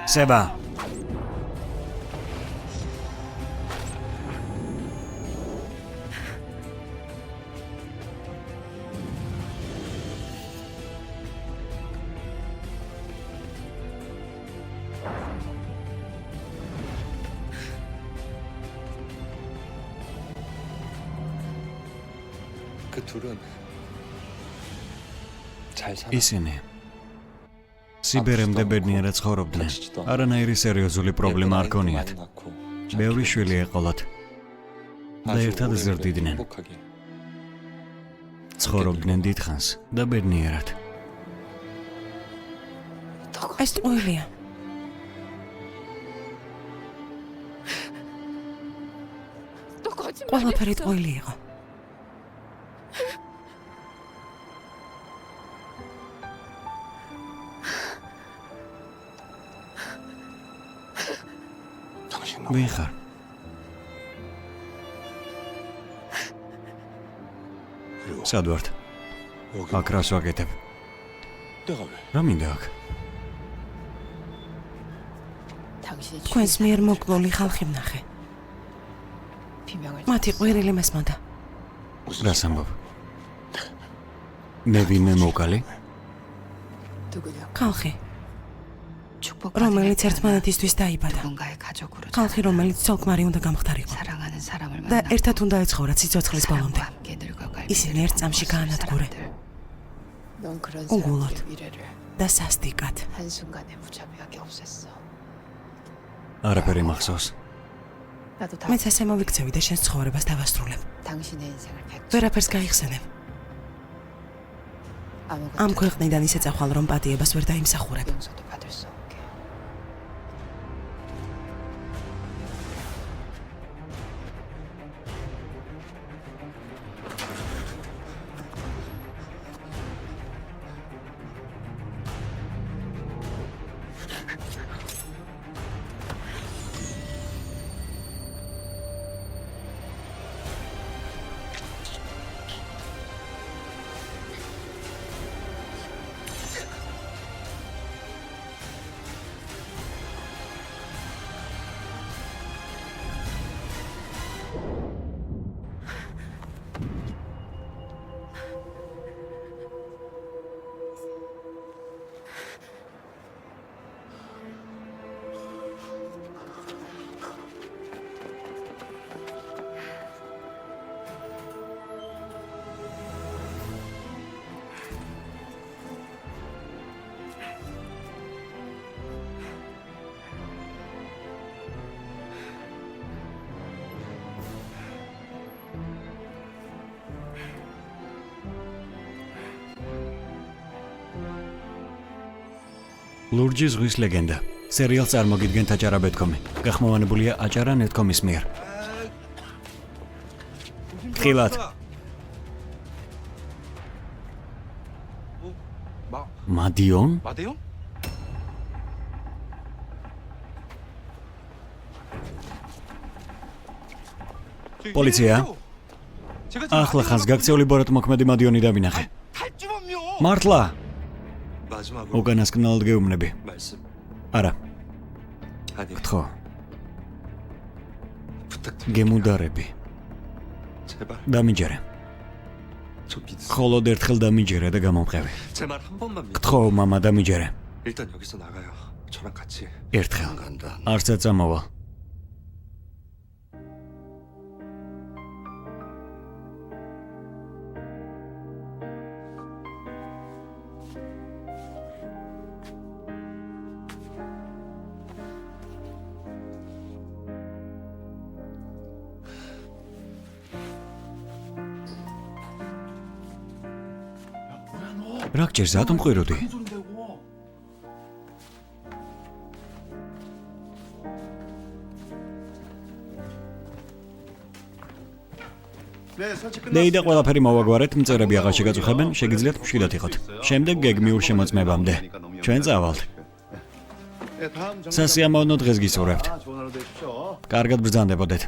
Seba. 그 둘은 잘 살아. ისინი სიბერემდე ბედნიერად ცხოვრობდნენ. არანაირი სერიოზული პრობლემა არ ქონიათ. ბევრი შვილი ეყოლათ და ერთად ზრდიდნენ. ცხოვრობდნენ დიდხანს და ბედნიერად. ეს ტყუილია. ყველაფერი ტყუილი იყო. ვინ ხარ? სად ვართ? აქ რას ვაკეთებ? რა მინდა აქ? თქვენს მიერ მოკლული ხალხი ვნახე. მათი ყვირილი მესმოდა. რას ამბობ? მე ვინმე მოკალი? ხალხი, რომელიც ერთმანეთისთვის დაიბადა. ხალხი, რომელიც ცოლ-ქმარი უნდა გამხდარიყო. და ერთად უნდა ეცხოვრათ სიცოცხლის ბოლომდე. ისინი ერთ წამში გაანადგურე. უგულოდ და სასტიკად. არაფერი მახსოვს. მეც ასე მოვიქცევი და შენს ცხოვრებას დავასრულებ. ვერაფერს გაიხსენებ. ამ ქვეყნიდან ისე წახვალ, რომ პატიებას ვერ დაიმსახურებ. ლურჯი ზღვის ლეგენდა. სერიალს წარმოგიდგენთ აჭარა.com-ი. გახმოვანებულია აჭარა.net.com-ის მიერ. ხილად. მადიონ? 마대용? პოლიცია. ახლა ხანს გაქცეული ბოროტმოქმედი მადიონი დავინახე. მართლა? 마지막으로 უკანასკნელად გეუბნები. 말씀. არა, 아니, გთხოვ. 부탁드립니다. გემუდარები. 제발 დამიჯერე. 저 믿으세요. ხოლოდ ერთხელ დამიჯერე და გამომყევი. 제 말 한 번만 믿어. გთხოვ, მამა, დამიჯერე. 일단 여기서 나가요. 저랑 같이. ერთხელ. 간다. არცად წამოვალ. რა გჭირს ატომყვირუდი? დეიდა ყველაფერი მოვაგვარეთ, მწერები აღარ შეგაწუხებენ, შეგიძლიათ მშვიდად იყოთ. შემდეგ გეგმიურ შემოწმებამდე. ჩვენ წავალთ. სასიამოვნო დღეს გისურვებთ. კარგად ბრძანდებოდეთ.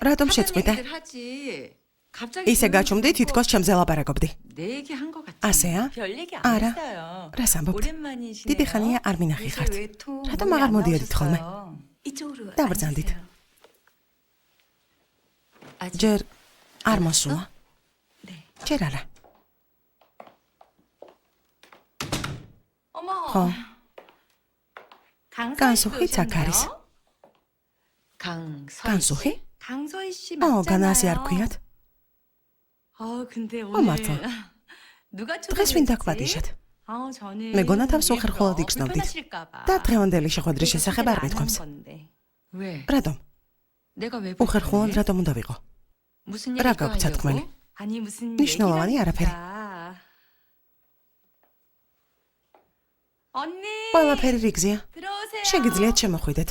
რატომ შეწყვიტე? ისე გაჩუმდი, თითქოს ჩემზე ლაპარაკობდი. ასეა? არა. რას ამბობთ? დიდი ხანია არ მინახი ხართ. რატომ აღარ მოდიოდით ხოლმე? დავბრძანდით. ჯერ არ მოსულა? ჯერ არა. ხო. განსუხიც აქ არის. განსუხი? განასი არ ქვიათ? მართლა. დღეს ვინ დაგვადიშათ? მეგონა თავს უხერხულად იგრძნობდით. და დღევანდელი შეხვედრის შესახებ არ მეთქვამს. რატომ? უხერხულად რატომ უნდა ვიყო? რა გაქვთ სათქმელი? ნიშნულოვანი არაფერი. ყველაფერი რიგზეა. შეგიძლიათ შემოხვიდეთ.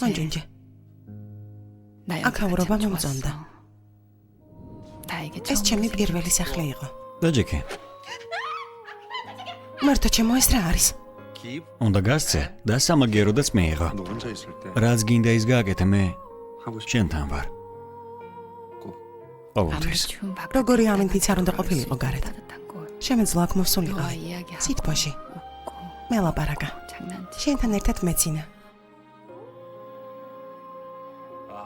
안준재. აქაურობა მომწონდა. ეს ჩემი პირველი სახლი იყო. დაჯექი. მარტო ჩემო ეს რა არის? უნდა გასცე და სამაგიეროდაც მიიღო. 너 혼자 있을 때 რაც გინდა ის გააკეთე მე 하고 싶은 შენთან ვარ. ყოველთვის. როგორი ამინდიც არ უნდა ყოფილიყო გარეთ. შემეძლო აქ მოსულიყო. სიტყვაში. მელაპარაკა. შენთან ერთად მეცინა.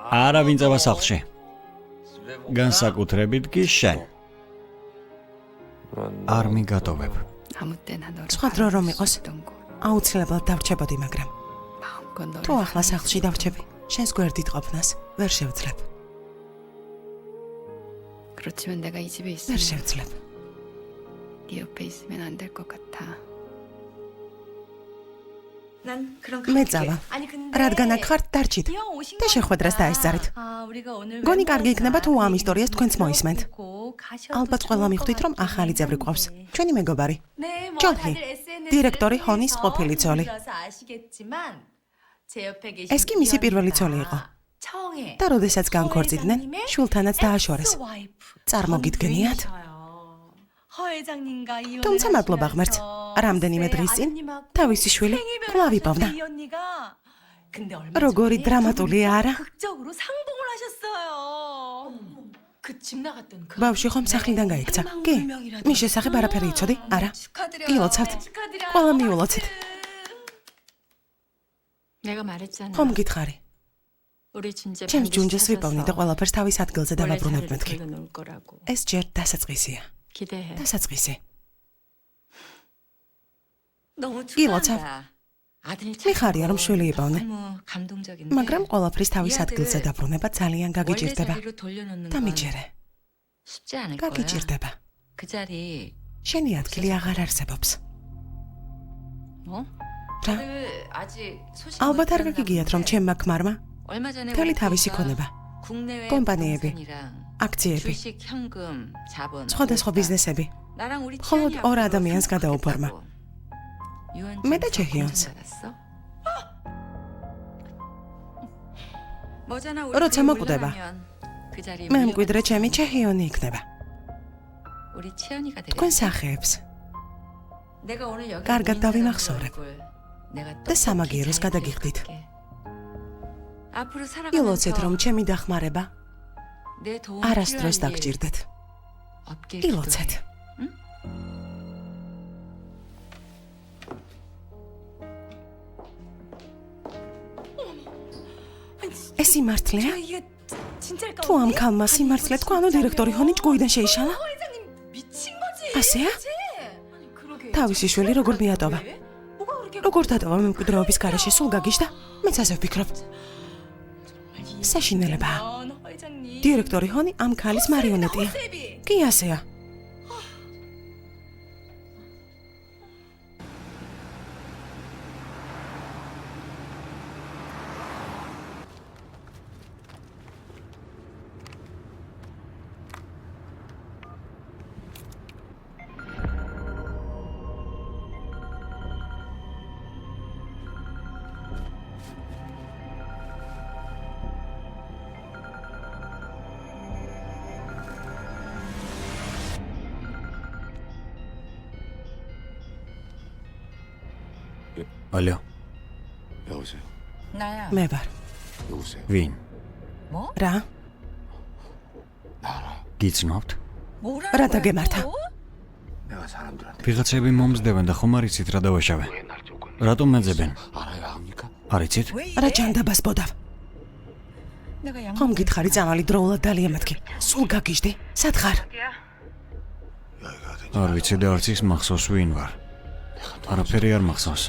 არავინ წავა სახლში. განსაკუთრებით კი შენ. არ მიგატოვებ. სხვა დრო რომ იყოს, აუცილებლად დავრჩებოდი, მაგრამ თუ ახლა სახლში დავრჩები, შენს გვერდით ყოფნას ვერ შევძლებ. ვერ შევძლებ. მე წავა. რადგან აქ ხართ დარჩით და შეხვედრას დაესწარით. გონი კარგი იქნება თუ ამ ისტორიას თქვენც მოისმენთ. ალბათ ყველა მიხვდით რომ ახალი წევრი გვყავს. ჩვენი მეგობარი. ჯონი, დირექტორი ჰონის ყოფილი ცოლი. ეს კი მისი პირველი ცოლი იყო. და როდესაც განქორწიდნენ, შვილთანაც დააშორეს. წარმოგიდგენიათ? თუმცა მადლობა ღმერთს. რამდენიმე დღის წინ თავისი შვილი კვლავ იპოვნა. როგორი დრამატული არა? ბავშვი ხომ სახლიდან გაიქცა? კი. მის შესახებ არაფერი იცოდი? არა. გილოცავთ. ყველა მიულოცეთ. ხომ გითხარი? ჩემს ჯუნჯეს ვიპოვნი და ყველაფერს თავის ადგილზე დავაბრუნებ მეთქი. ეს ჯერ დასაწყისია. დასაწყისი. გილოცავ. მიხარია რომ შვილი იპოვნე. მაგრამ ყველაფრის თავის ადგილზე დაბრუნება ძალიან გაგიჭირდება. დამიჯერე. გაგიჭირდება. შენი ადგილი აღარ არსებობს. რა? ალბათ არ გაგიგიათ რომ ჩემმა ქმარმა მთელი თავისი ქონება. კომპანიები, აქციები, სხვადასხვა ბიზნესები. მხოლოდ ორ ადამიანს გადაუფორმა. მე და ჩეჰიონს. როცა მოკვდება, მე მკვიდრე ჩემი ჩეჰიონი იქნება. თქვენ სახეებს. კარგად დავიმახსოვრებ და სამაგიეროს გადაგიხდით. ილოცეთ რომ ჩემი დახმარება არასდროს დაგჭირდეთ. ილოცეთ. ეს იმართლეა? თუ ამ ქალმა სიმართლე თქვა, ანუ დირექტორი ჰონი ჭკუიდან შეიშალა? ასეა? თავისი შვილი როგორ მიატოვა? როგორ დატოვა მემკვიდრეობის გარეშე სულ გაგიჟდა? მეც ასე ვფიქრობ. საშინელებაა. დირექტორი ჰონი ამ ქალის მარიონეტია. კი ასეა. ალო, 여보세요. 나야. მე ვარ. 누구세요? ვინ? რა? გიცნობთ? 뭐라는 რა 거야, დაგემართა? 또? 내가 사람들한테 ვიღაცები მომზდებენ და ხომ არ იცით რა დავაშავე? 옛날 조건 რატომ მეძებენ? 알아야 합니까? არ იცით? 왜 რა 이래? ჯანდაბას ბოდავ? 내가 양. ხომ გითხარი წამალი დროულად დალია მეთქი? სულ გაგიჟდი? სად ხარ? 여기가 어딘지 არ ვიცი და არც ის მახსოვს ვინ ვარ. არაფერი არ მახსოვს.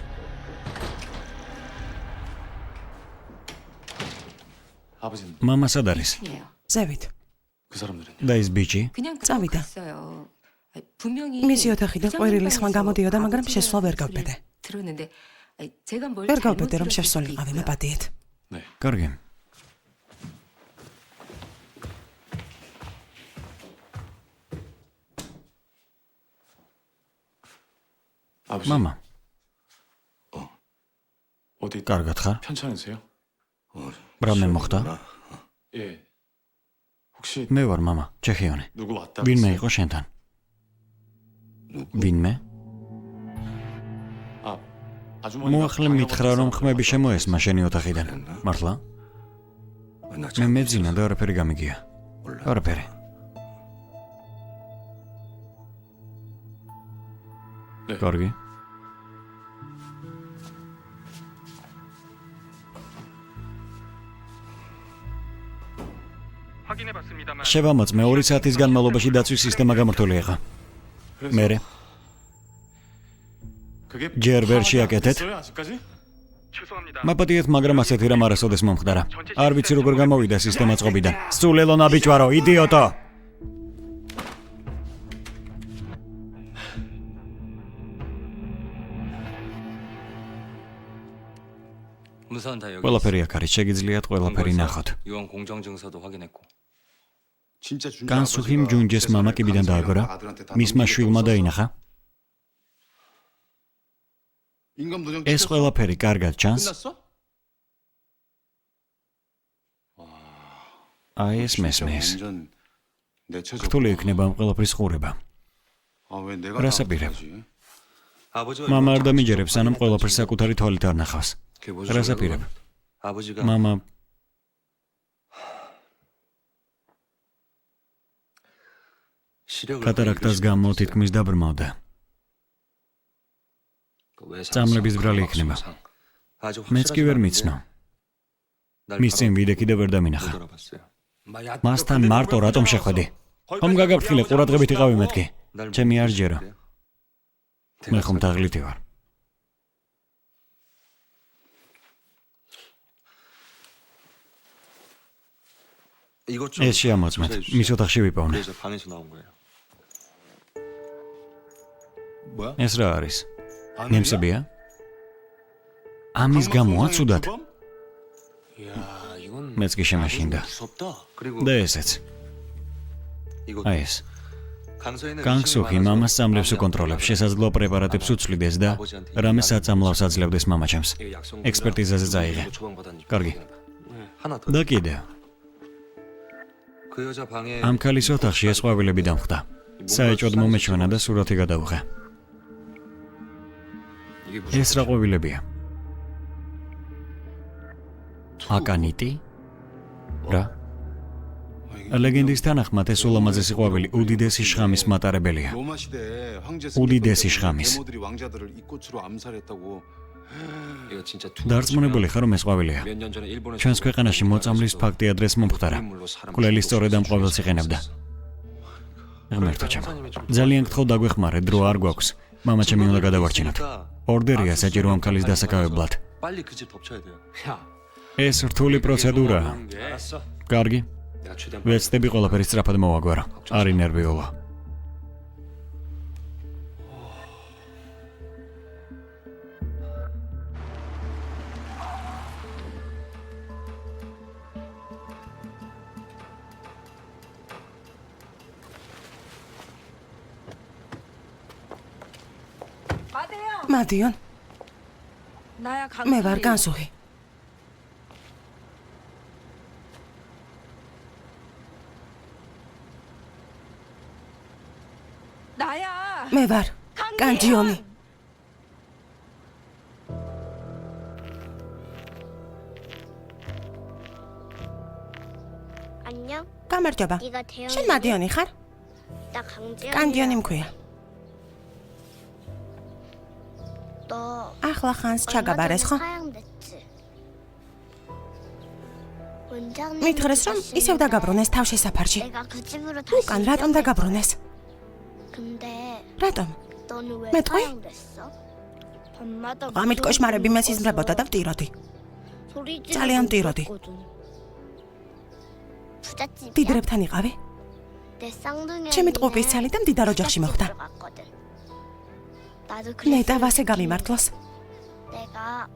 아버지는 მამა სად არის? ზევით. 그 사람들은 და ის ბიჭი? წავიდა. 분명히 მისი ოთახიდან ყვირილი ხმა გამოდიოდა, მაგრამ შესვლა ვერ გავბედე. 들었는데 제가 뭘 ვერ გავბედე, რომ შესვლილიყავი მაპატიეთ. 네. კარგი. 아버지 მამა, 어디 კარგად ხარ? 편찮으세요? რამე მოხდა? 예. 혹시 მე ვარ მამა, ჩეხიონი. 누구 왔다? ვინმე იყო შენთან? ვინმე? 아, 아주머니가 მოახლე მითხრა რომ ხმები შემოესმა შენი ოთახიდან. მართლა? მე მეძინა და არაფერი გამიგია. არაფერი. 네. კარგი. შევამოწმე 2 საათის განმავლობაში დაცვის სისტემა გამართული იყო. მერე 그게 ჯერ ვერ შეაკეთეთ? 됐어요, 아직까지? მაპატიეთ, მაგრამ ასეთი რამ არასოდეს მომხდარა. არ ვიცი როგორ გამოვიდა სისტემა წყობიდან. სულელო ნაბიჯვარო, იდიოტო! 무사한 다 여기 ყველაფერი აქ არის, შეგიძლიათ ყველაფერი ნახოთ. 유언 공정 증서도 확인했고 진짜 준지 განსუხიმ ჯუნჯეს მამა კიბიდან დააგორა. მისმა შვილმა დაინახა. 인감 도정 ეს ყველაფერი კარგად ჩანს. 끝났어? აი ეს მესმის. 완전 내쳐져. რთული იქნება ამ ყველაფრის ხურება. 아왜 내가 라사비레. 나왔지? 아버지가 მამა არ დამიჯერებს, სანამ ყველაფერს საკუთარი თვალით არ ნახავს. 그게 무슨 რას 소리야, აპირებ? 그건? 아버지가 მამა 시력을 კატარაქტას გამო თითქმის დაბრმავდა. წამლების ბრალი იქნება. მეც კი ვერ მიცნო. მის წინ ვიდექი და ვერ დამინახა. მასთან მარტო რატომ შეხვედი? ხომ გაგაფრთხილე ყურადღებით იყავი მეთქი? ჩემი არ ჯერო. მე ხომ თაღლითი ვარ. ეს შეამოწმეთ. მის ოთახში ვიპოვნე. 그래서 방에서 나온 거예요. 뭐야? ეს რა არის? ნემსებია? ამის გამოა ცუდად. 이야 이건 მეც კი შემაშინდა. 무섭다 그리고 და ესეც. 이거 აი ეს. 강서에는 კანგსუხი მამას სამლებს უკონტროლებს, შესაძლოა პრეპარატებს უცვლიდეს და რამე საწამლავს აძლევდეს მამაჩემს. ექსპერტიზაზე წაიღე. კარგი. 하나 더. და კიდევ. 그 여자 방에 ამ ქალის ოთახში ეს ყვავილები დამხვდა. საეჭოდ მომეჩვენა და სურათი გადაუღე. 이게 무슨 ეს რა ყვავილებია? აკანიტი? რა? ლეგენდის თანახმად ეს ულამაზესი ყვავილი უდიდესი შხამის მატარებელია. 로마 시대에 황제 우디데시 შხამის. 데모들이 왕자들을 이 꽃으로 암살했다고. 이거 진짜 დარწმუნებული ხარ რომ ეს ყვავილია? 몇년 전에 일본에서 ჩვენს ქვეყანაში მოწამლის ფაქტი ადრეს მომხდარა. კვლელი სწორედ ამ ყვავილს იყენებდა. ღმერთო ჩემო. ძალიან გთხოვ დაგვეხმარე, დრო არ გვაქვს. მამაჩემი უნდა გადავარჩინოთ. ორდერია საჭირო ამ ქალის დასაკავებლად. 빨리 그 집 덮쳐야 돼요. 야 ეს რთული პროცედურაა. 알았어 კარგი. 내가 최대한 ვეცდები ყველაფერი სწრაფად მოვაგვარო. არ ინერვიულო. მადიონ, 나야 მე ვარ განსუხი. 나야 მე ვარ განჯიონი. გამარჯობა. შენ მადიონი ხარ? კანდიონი მქვია. ახლა ხანს ჩაგაბარეს ხო? მითხრეს რომ ისევ დაგაბრუნეს თავშესაფარში. უკან რატომ დაგაბრუნეს? რატომ? მეტყვი? ღამით კოშმარები მესიზმრებოდა და ვტიროდი. ძალიან ვტიროდი. დიდრებთან იყავი? ჩემი ტყუპის ცალი და მდიდარ ოჯახში მოხვდა. ნეტა ვასე გამიმართლოს.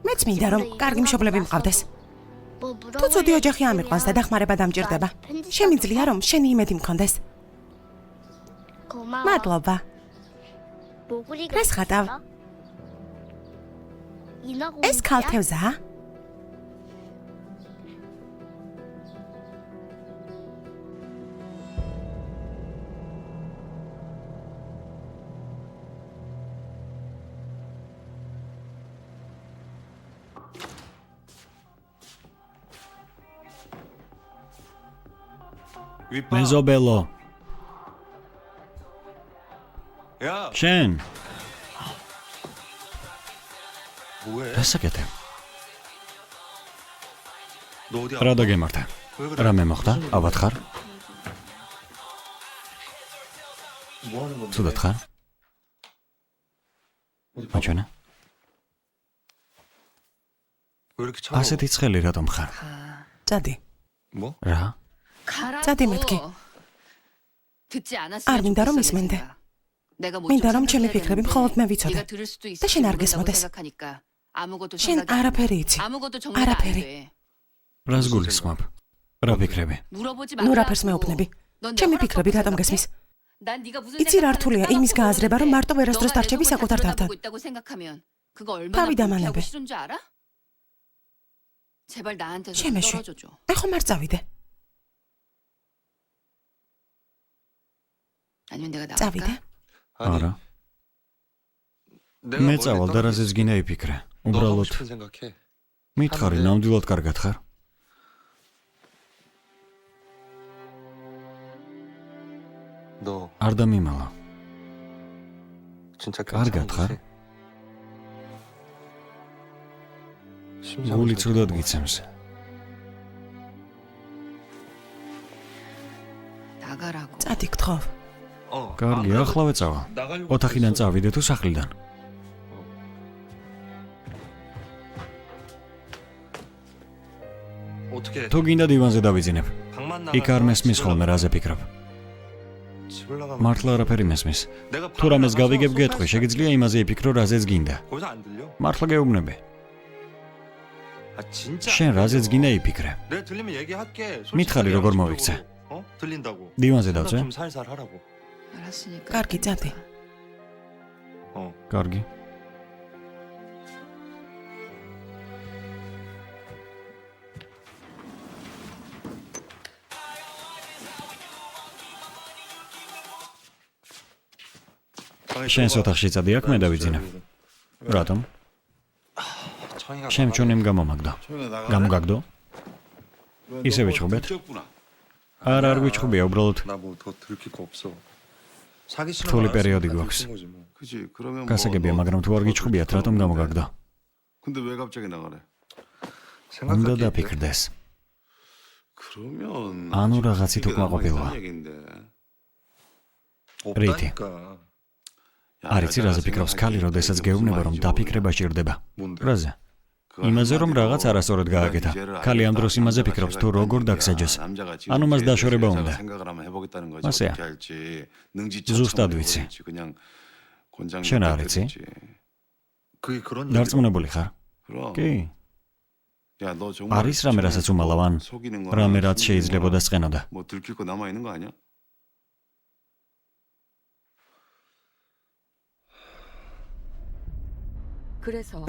მეც მინდა რომ კარგი მშობლები მყავდეს. თუ ცუდი ოჯახი ამიყვანს და დახმარება დამჭირდება, შემიძლია რომ შენი იმედი მქონდეს. მადლობა. რას ხატავ? ეს ქალთევზაა? მეზობელო. 야, შენ, 뭐해? დასაკეთე. 너 어디 რა დაგემართა? რამე მოხდა? აბათ ხარ? 뭐 하는 건데? ცუდად ხარ? მაჩვენა? 왜 이렇게 차가워? ასეთი ცხელი რატომ ხარ? წადი. 뭐? რა? წადი მეთქი. არ მინდა რომ ისმენდე. მინდა რომ ჩემი ფიქრები მხოლოდ მე ვიცოდე. და შენ არ გესმოდეს. შენ არაფერი იცი. არაფერი. რას გულისხმობ? რა ფიქრები? ნუ რაფერს მეუბნები. ჩემი ფიქრები რატომ გესმის? იცი რა რთულია იმის გააზრება რომ მარტო ვერასდროს დარჩები საკუთარ თავთან. თავი დამანებე. შემეშვი. მე ხომ არ წავიდე. წავიდე. არა. 내가 მე 뭘 წავალ და 했다고 რაზეც გინდა იფიქრე. 너 하고 უბრალოდ 싶은 생각해. მითხარი, ნამდვილად კარგად ხარ? 너 არ დამიმალა. 진짜 კარგად 괜찮은 ხარ? 거지? 심장이 გული 저기 ცუდად 뭐- გიცემს. წადი გთხოვ. კარგი, ახლავე წავალ. 나가려고 ოთახიდან 했어. წავიდე თუ სახლიდან? 어떻게 თუ გინდა დივანზე დავიძინებ. 방만 იქ არ მესმის ხოლმე რაზე ფიქრობ. 집을 나가면 მართლა არაფერი მესმის. 내가 თუ რამეს გავიგებ გეტყვი, შეგიძლია იმაზე იფიქრო, რაზეც გინდა. 거기서 안 들려? მართლა გეუბნები. 아 진짜 შენ რაზეც გინდა იფიქრე. 내가 들리면 얘기할게. მითხარი, 솔직하게 როგორ 양심적으로. მოვიქცე? 어? 들린다고. დივანზე 생각 დავწე? 좀 살살 하라고. კარგი, წადი. 어. კარგი. შენს ოთახში წადი, აქ მე დავიძინებ. რატომ? 청이가 შემჩონემ გამომაგდო. გამოგაგდო? ისე ვიჩხუბეთ? არ გვიჩხუბია, უბრალოდ 나뭐 더 들킬 거 없어. 사기 싫은 რთული 거 პერიოდი 알았으니까 გვაქვს. 들킨 거지 뭐. 그지 그러면 გასაგებია, მაგრამ თუ არ გიჩხუბიათ, რატომ გამოგაგდო? 근데 왜 갑자기 나가래? უნდა 생각할 게 있대. დაფიქრდეს. 그러면 아누 아직 라가지 이게 독마고빌라. 남아있다는 얘긴데. რითი? 야, არ იცი რაზე ფიქრობს ქალი, როდესაც გეუბნება რომ დაფიქრება ჭირდება. 뭔데? რაზე? იმაზე რომ რაღაც არასწორად გააკეთა. ქალი ამ დროს იმაზე ფიქრობს თუ როგორ დაგსაჯოს. ანუ მას დაშორება უნდა. მასეა. ზუსტად ვიცი. შენ არ იცი? 그게 그런 დარწმუნებული ხარ? კი. არის რამე, რასაც უმალავ, ან რამე, რაც შეიძლებოდა სწყენოდა. 뭐 들킬 거 남아 있는 거 아니야?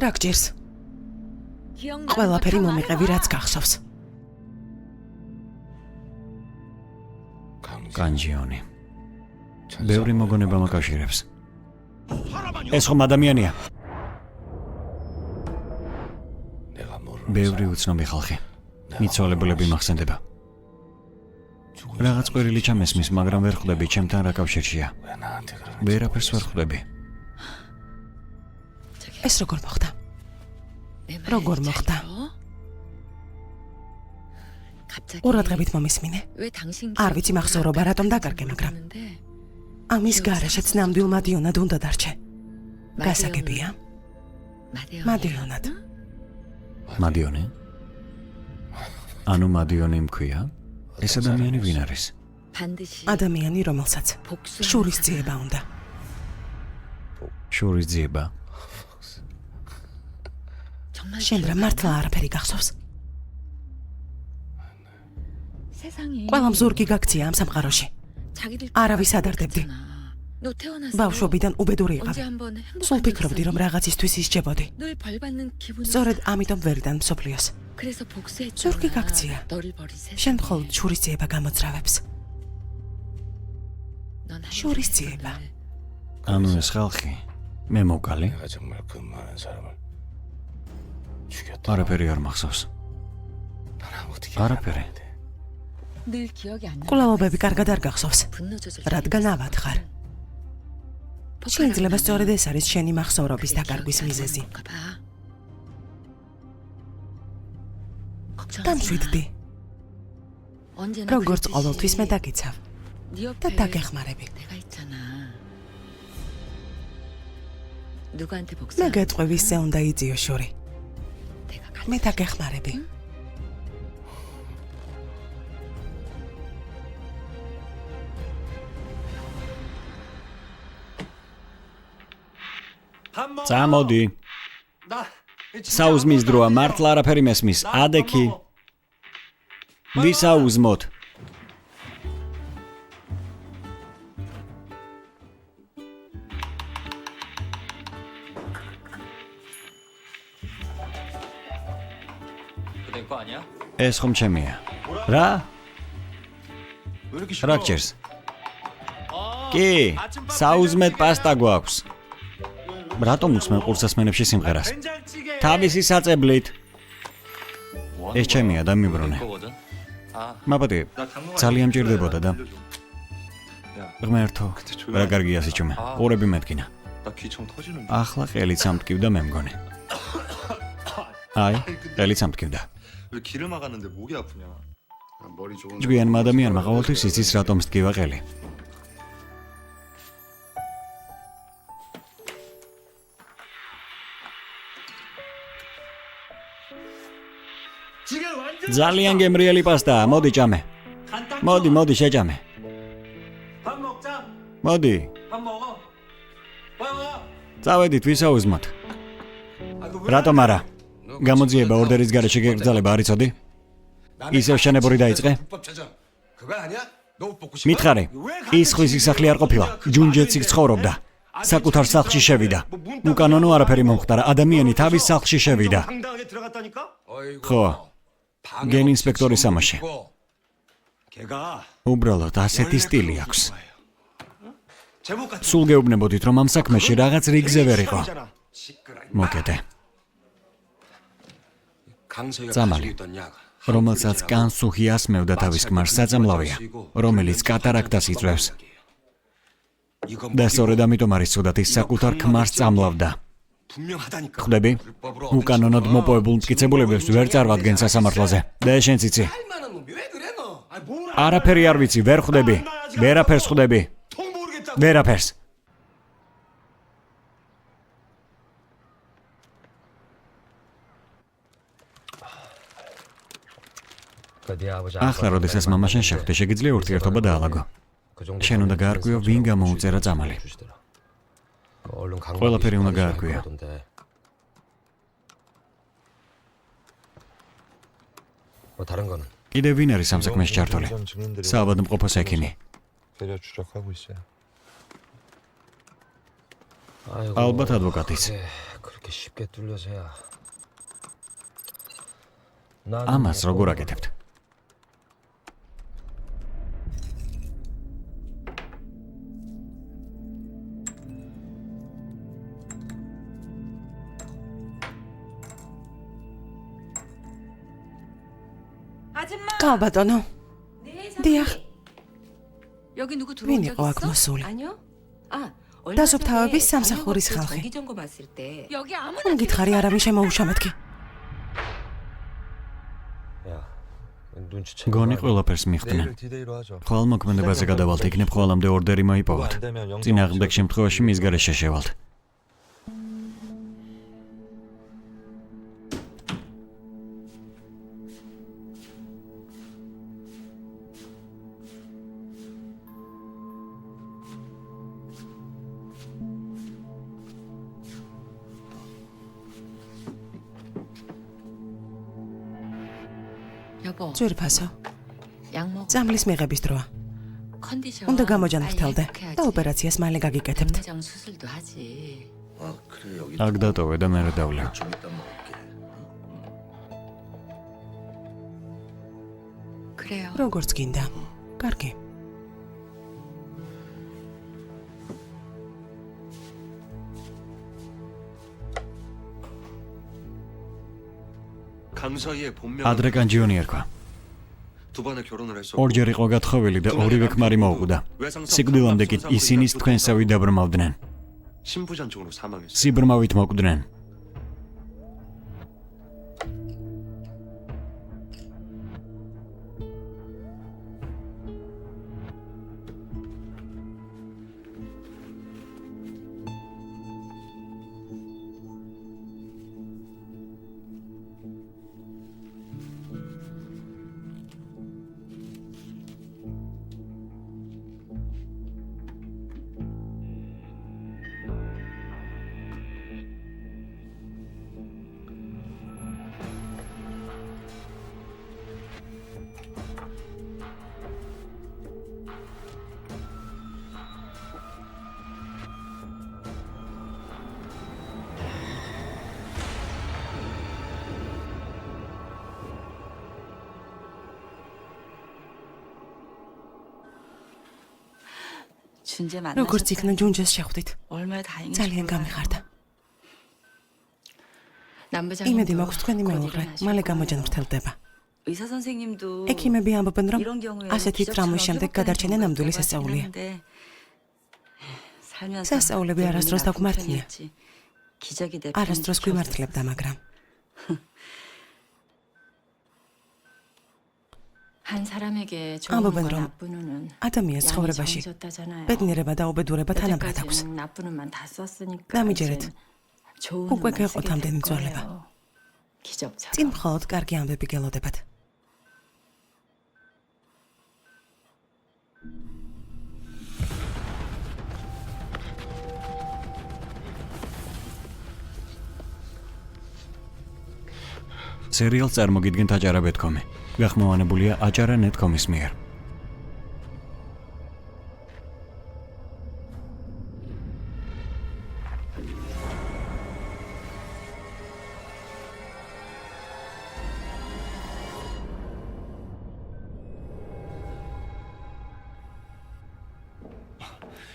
რა გჭირს? ყველაფერი მომიყევი, რაც გახსოვს. კანჯიონი. ბევრი მოგონება მოკავშირებს. ეს ხომ ადამიანია? ბევრი უცნობი ხალხი. მიცვალებულები მახსენდება. რაღაც ყვირილი ჩამესმის, მაგრამ ვერ ხვდები ჩემთან რა კავშირშია. ვერაფერს ვერ ხვდები. ეს როგორ მოხდა? როგორ მოხდა? ყურადღებით მომისმინე. არ ვიცი მახსოვრობა რატომ დაკარგე, მაგრამ ამის გარეშეც ნამდვილ მადიონად უნდა დარჩე. გასაგებია? მადიონად. მადიონი? ანუ მადიონი მქვია? ეს ადამიანი ვინ არის? ადამიანი, რომელსაც შურისძიება უნდა. შურისძიება? შენ რა მართლა არაფერი გახსოვს? ყველამ ზურგი გაქცია ამ სამყაროში. არავის ადარდებდი. ბავშვობიდან უბედური იყავი. სულ ფიქრობდი, რომ რაღაცისთვის ისჯებოდი. სწორედ ამიტომ ვერიდან მსოფლიოს. ზურგი გაქცია. შენ მხოლოდ შურისძიება გამოძრავებს. შურისძიება. ანუ ეს ხალხი მე მოვკალი? 내가 정말 그 많은 사람을 죽였다. არაფერი არ მახსოვს. 나랑 어떻게 არაფერი. კვლავობები კარგად არ გახსოვს. რადგან ავად ხარ. შეიძლება სწორედ ეს არის შენი მახსოვრობის დაკარგვის მიზეზი. დამშვიდდი. როგორც ყოველთვის მე დაგიცავ და დაგეხმარები. მე გეტყვი ისე უნდა იწიო შური. მე დაგეხმარები. წამოდი. საუზმის დროა, მართლა არაფერი მესმის. ადექი. ვისაუზმოთ? ეს ხომ ჩემია. რა? 왜 이렇게 რა გჭირს? კი, საუზმეთ პასტა გვაქვს. რატომ უსმენ ყურსასმენებში სიმღერას? თავისი საწებლით. ეს ჩემია და მიბრუნე. მაბატი, ძალიან მჭირდებოდა და ღმერთო, რა კარგია სიჩუმე. ყურები მეტკინა. 나 귀청 터지는데. ახლა ყელიც ამტკივდა მე მგონი. აი, ყელიც ამტკივდა. 왜 길을 막았는데 목이 아프냐? 머리 좋은 ჯგვიანმა ადამიანმა ყოველთვის იცის რატომ სტკივა ყელი. ძალიან გემრიელი პასტაა, მოდი ჭამე. მოდი შეჭამე. მოდი. წავედით ვისაუზმოთ. რატომ არა? გამოძიება ორდერის გარეშე გეგრძალება არ იცოდი? ისევ შენებური დაიწყე? მითხარი, ის ხვის ისახლი არ ყოფილა, ჯუნჯეთს იქ ცხოვრობდა. საკუთარ სახლში შევიდა. უკანონო არაფერი მომხდარა, ადამიანი თავის სახლში შევიდა. ხო, გენ ინსპექტორის სამოში. უბრალოდ ასეთი სტილი აქვს. სულ გეუბნებოდით, რომ ამ საქმეში რაღაც რიგზე ვერ იყო. მოკეთე. წამალი, რომელსაც კანსუხი ასმევდა თავის ქმარს, საწამლავია, რომელიც კატარაქტას იწვევს. და სწორედ ამიტომ არის ცუდად ის საკუთარ ქმარს წამლავდა. ხვდები? უკანონოდ მოპოვებულ მტკიცებულებებს ვერ წარვადგენს სასამართლოზე. და შენც იცი. არაფერი არ ვიცი, ვერ ხვდები. ვერაფერს ხვდები. ვერაფერს. ახლა როდესაც მამა შენ შეხვდე, შეგიძლია ურთიერთობა დაალაგო. შენ უნდა გაარკვიო, ვინ გამოუწერა წამალი. ყველაფერი უნდა გაარკვიო. კიდე ვინ არის ამ საქმეში ჩართული? საავადმყოფოს ექიმი. 대려 추적하고 있어요. ალბათ ადვოკატიც. 그렇게 쉽게 뚫려서야. ამას როგორ აკეთებთ? კალბატონო. დიახ. 여기 누구 ვინ 들어온 적 იყო აქ 있어? მოსული? 아니요. 아, დასუფთავების სამსახურის ხალხი. 정기 점검 왔을 때 여기 아무나 ხომ გითხარი არავინ შემოუშვა მეთქი? 야, 눈치채. გონი ყველაფერს მიხვდნენ. 내일 디데이로 하죠. ხვალ მოქმედებაზე გადავალთ, იქნებ ხვალამდე ორდერი მოიპოვოთ. 안 되면 영상 წინააღმდეგ შემთხვევაში მის გარეშე შევალთ. 여보, ძვირფასო, 약 먹어. წამლის მიღების დროა. 컨디션 უნდა გამოჯანმრთელდე 빨리 회복해야지. და ოპერაციას მალე გაგიკეთებთ. 백내장 수술도 하지. 아 그래 여기 აქ დატოვე და მერე დავლე. 좀 이따 먹을게. 그래요. როგორც გინდა. კარგი. 강서희의 본명 ადრე კანჯიონი ერქვა. 두 번의 결혼을 했었고 ორჯერ იყო გათხოვილი და ორივე ქმარი მოუკვდა. სიკვდილამდე კი ისინიც თქვენსავით დაბრმავდნენ. 신부전증으로 사망했어요. სიბრმავით მოკვდნენ. 준재 როგორც იქნა ჯუნჯეს შეხვდით. 얼마나 다행인지 ძალიან გამიხარდა. 남부장님 იმედი მაქვს თქვენი მეუღლე მალე გამოჯანმრთელდება. 의사 선생님도 ექიმები ამბობენ, რომ 이런 경우에 ასეთი ტრამვის შემდეგ გადარჩენა ნამდვილი სასწაულია. სასწაულები არასდროს დაგმართნია. 기적이 될 არასდროს გვიმართლებდა, მაგრამ 한 사람에게 좋은 ამბობენ, 건 რომ 나쁜 운은 ადამიანის ცხოვრებაში ბედნიერება და უბედურება თანაბრად აქვს. 여태까지는 나쁜 운만 다 썼으니까 남이제렛. 이젠 좋은 უკვე 운만 გეყოთ 쓰게 ამდენი 될 ძვალება. 거예요. 기적처럼. წინ მხოლოდ კარგი ამბები გელოდებათ. სერიალს წარმოგიდგენთ აჭარა.com. გახმოვანებულია აჭარა.net.com-ის მიერ.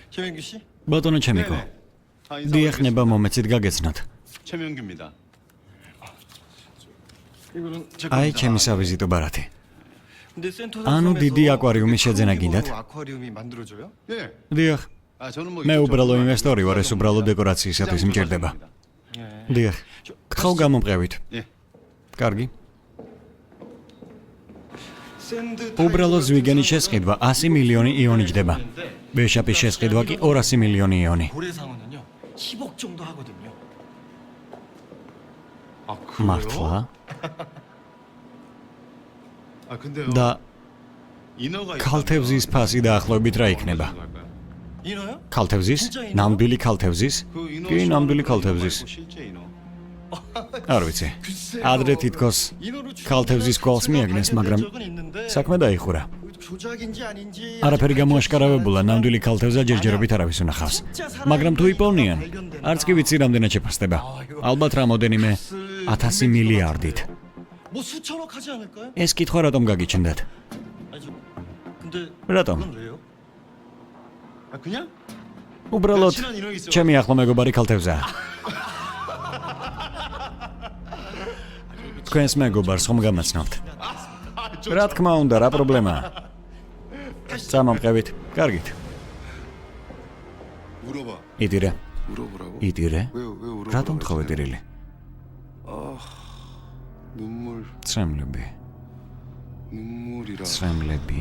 최명규 씨? ბატონო ჩემიკო, დიახნება მომეცით გაგეცნოთ. 최명규입니다. აი ჩემი სავიზიტო ბარათი. ანუ დიდი აკვარიუმის შეძენა გინდათ? 아쿠아리움이 만들어줘요? 예. დიახ, 아 저는 뭐 მე 이쪽 უბრალო 전문 ინვესტორი ვარ, ეს 아니기 უბრალო 때문에 დეკორაციისათვის 시장 მჭირდება. 조사입니다. დიახ, გთხოვ გამომყევით. 예. კარგი. უბრალო ზვიგენის შესყიდვა 100 მილიონი იონი ჯდება. ბეშაპის შესყიდვა კი 200 მილიონი იონი. 고래상어는요 10억 정도 하거든요. მართლა? 아 근데요. და 인어가 ქალთევზის ფასი დაახლოებით რა იქნება? 인어요? ქალთევზის? ნამდვილი ქალთევზის? 그 인어 კი, ნამდვილი 실제 ქალთევზის. 인어. არ ვიცი. ადრე თითქოს ქალთევზის კვალს მიაგნეს, მაგრამ საქმე დაიხურა. 조작인지 아닌지 არაფერი გამოაშკარავებულა, ნამდვილი ქალთევზა ჯერჯერობით არავის უნახავს. მაგრამ თუ იპოვნიან, არც კი ვიცი რამდენად შეფასდება. ალბათ რამოდენიმე 1000 მილიარდით. 뭐 수천억 하지 않을까요? ეს კითხვა რატომ გაგიჩნდათ? 아니 근데 რატომ? 그건 왜요? 아 그냥? უბრალოდ 친한 인어 있어. ჩემი ახლო მეგობარი ქალთევზაა. თქვენს მეგობარს ხომ გამაცნობთ? რა თქმა უნდა, რა პრობლემაა? წამომყევით. კარგით. 물어봐. იტირე. 물어보라고? იტირე. 왜 물어보라고? რატომ თხოვე ტირილი? 눈물, ცრემლები. 눈물이라. ცრემლები.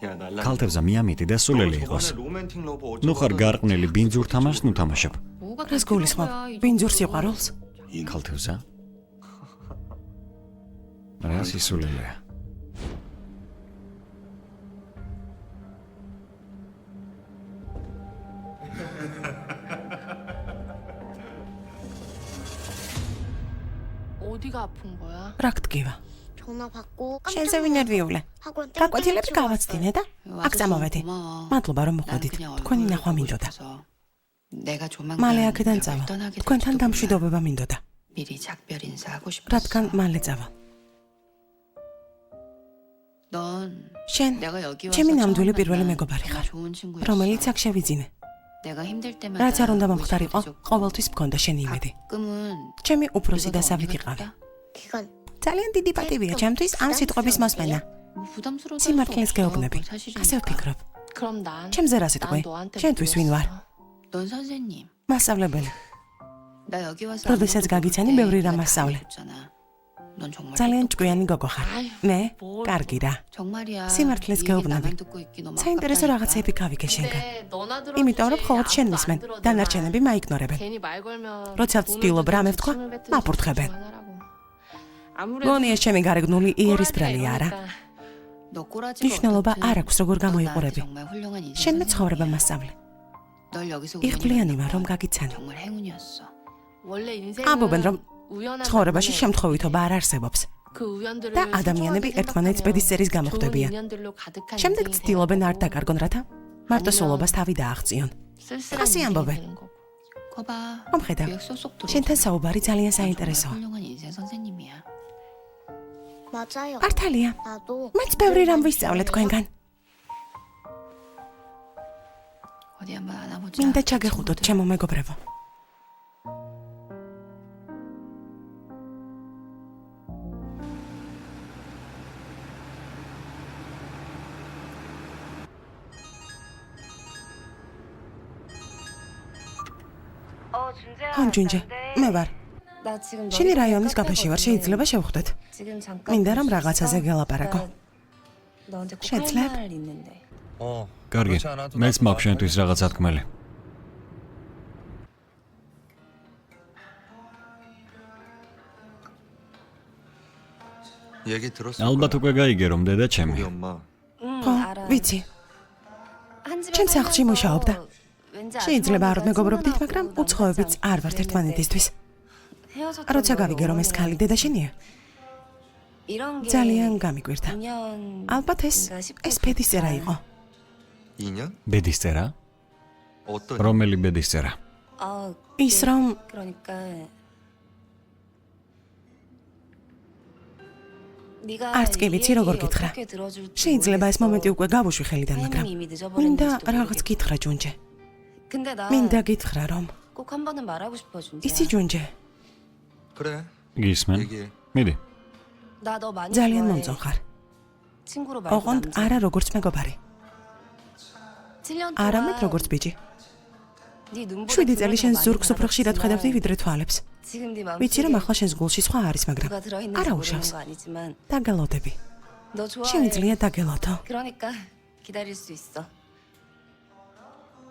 야, 날라. ქალთევზა მიამიტი და სულელი იყოს. 로맨틱 러브 ნუ ხარ გარყნილი ბინძურ თამაშს ნუ თამაშობ. 뭐가 რას გულისხმობ? ბინძურს სიყვარულს? ქალთევზა. რა სისულელეა. 어디가 아픈 거야? რა გტკივა? 전화 받고 შენზე ვინერვიულე? 학원 გაკვეთილები გავაცდინე და აქ წამოვედი. მადლობა რომ მოხვედით. თქვენი ნახვა მინდოდა. 내가 조만간 მალე აქედან წავა. 떠나게 თქვენთან 될지도 დამშვიდობება მინდოდა. 몰라. 미리 작별 인사하고 싶었어. რადგან მალე წავა. 넌 შენ 내가 여기 와서 ჩემი ნამდვილი 처음 პირველი 만난 მეგობარი 정말 ხარ, 좋은 친구였어. რომელიც აქ შევიძინე. 내가 힘들 때마다 რაც არ უნდა მომხდარიყო, 의식해줘. ყოველთვის მქონდა შენი იმედი. 가끔은 ჩემი უფროსი 이거가 დასავით 언니가 იყავი. 됐다? 기간 ძალიან დიდი პატივია ჩემთვის ამ სიტყვების მოსმენა. 뭐 부담스러워서 სიმართლეს 할수 გეუბნები. 없어, 사실이니까. ასე ვფიქრობ. 그럼 난 ჩემზე რა სიტყვი? შენთვის ვინ ვარ? 넌 선생님. მასწავლებელი. 나 여기 와서 როდესაც 아무것도 გაგიცანი, 모를 때 ბევრი რამ 내가 მასწავლე. 잘해줬잖아. 넌 정말 ძალიან 똑똑해. ჭკვიანი გოგო ხარ. 아휴, მე 뭘. კარგი რა. 정말이야. სიმართლეს 이 얘기 გეუბნები. 나만 듣고 있기 너무 საინტერესო 아깝다니까. რაღაცები გავიგე შენგან. 근데 너나 들어주지 იმიტომ რომ მხოლოდ შენ 아무도 안 მისმენ, 들어주나. დანარჩენები მაიგნორებენ. 괜히 말 걸면 როცა 돈을 ვცდილობ 주고 რამე ვთქვა, 침을 뱉은 მაპურთხებენ. 짓 하나라고. 아무래도 გონია ჩემი გარეგნული იერისბრალი 꼬라지가 არა. 이러니까 너 꼬라지가 მნიშვნელობა 어떻든 არ აქვს როგორ 너 나한테 გამოიყურები. 정말 훌륭한 인생 შენმე 선생님이야. ცხოვრება მასწავლე. 널 여기서 იღბლიანი 우연히 ვარ რომ 만난 건 გაგიცანი. 정말 행운이었어. 원래 인생은 ამბობენ რომ 우연한 ცხოვრებაში 만남에 შემთხვევითობა არ არსებობს. 그 우연들을 და ადამიანები 소중하게 ერთმანეთს 생각하며 ბედისწერის გამოხდებიან. 좋은 인연들로 가득한 შემდეგ 인생이 ცდილობენ არ 되어가고 დაკარგონ რათა მარტოსულობას თავი დააღწიონ. 쓸쓸한 ასე 인생이 ამბობენ. 되는 거고. 거봐. მომხედა. 기획 쏙쏙 들어오잖아. შენთან საუბარი ძალიან 넌 정말 საინტერესოა. 훌륭한 인생 선생님이야. 맞아요. მართალია. 나도 მეც ბევრი რამ ვისწავლე თქვენგან. 어디 한번 안아보자. მინდა ჩაგეხუტოთ ჩემო მეგობრებო. 헌 준재, მე ვარ. შენი რაიონის კაფეში ვარ, შეიძლება შევხვდეთ. მინდა რომ რაღაცაზე გელაპარაკო. შეძლებ? კარგი. მეც მაქვს შენთვის რაღაცა თქმელი. 얘기 들었어. ალბათ უკვე გაიგე რომ დედა 우리 ჩემი. 엄마 ხო, ვიცი. ჩემ სახლში მუშაობდა. შეიძლება არ მეგობრობდით, მაგრამ უცხოებიც არ ვართ ერთმანეთისთვის. როცა გავიგე რომ ეს ქალი დედა შენია, ძალიან გამიკვირდა. ალბათ ეს ბედისწერა იყო. 2년? ბედისწერა? 어떤 რომელი ბედისწერა? ის რომ არც კი ვიცი როგორ გითხრა. შეიძლება ეს მომენტი უკვე გავუშვი ხელიდან, მაგრამ მინდა რაღაც გითხრა ჯუნჯე. მინდა გითხრა რომ 꼭 한 번은 말하고 싶어 준재. იცი ჯუნჯე, 그래. გისმენ? 얘기해. მიდი. 나너 많이 ძალიან 좋아해. მომწონ ხარ. 친구로 말고 ოღონდ 남자. არა როგორც მეგობარი, 7년 동안 არამედ როგორც ბიჭი. 네 눈보다 7 წელი შენ 많이 ზურგს უფრო ხშირად 바라봤지만 ხედავდი ვიდრე თვალებს. 지금 네 ვიცი რომ 마음속에 ახლა შენს გულში სხვა არის, მაგრამ 누가 들어있는지 არა 모르는 უშავს. 거 아니지만 დაგელოდები. 너 좋아해. შემიძლია დაგელოდო. 그러니까 기다릴 수 있어.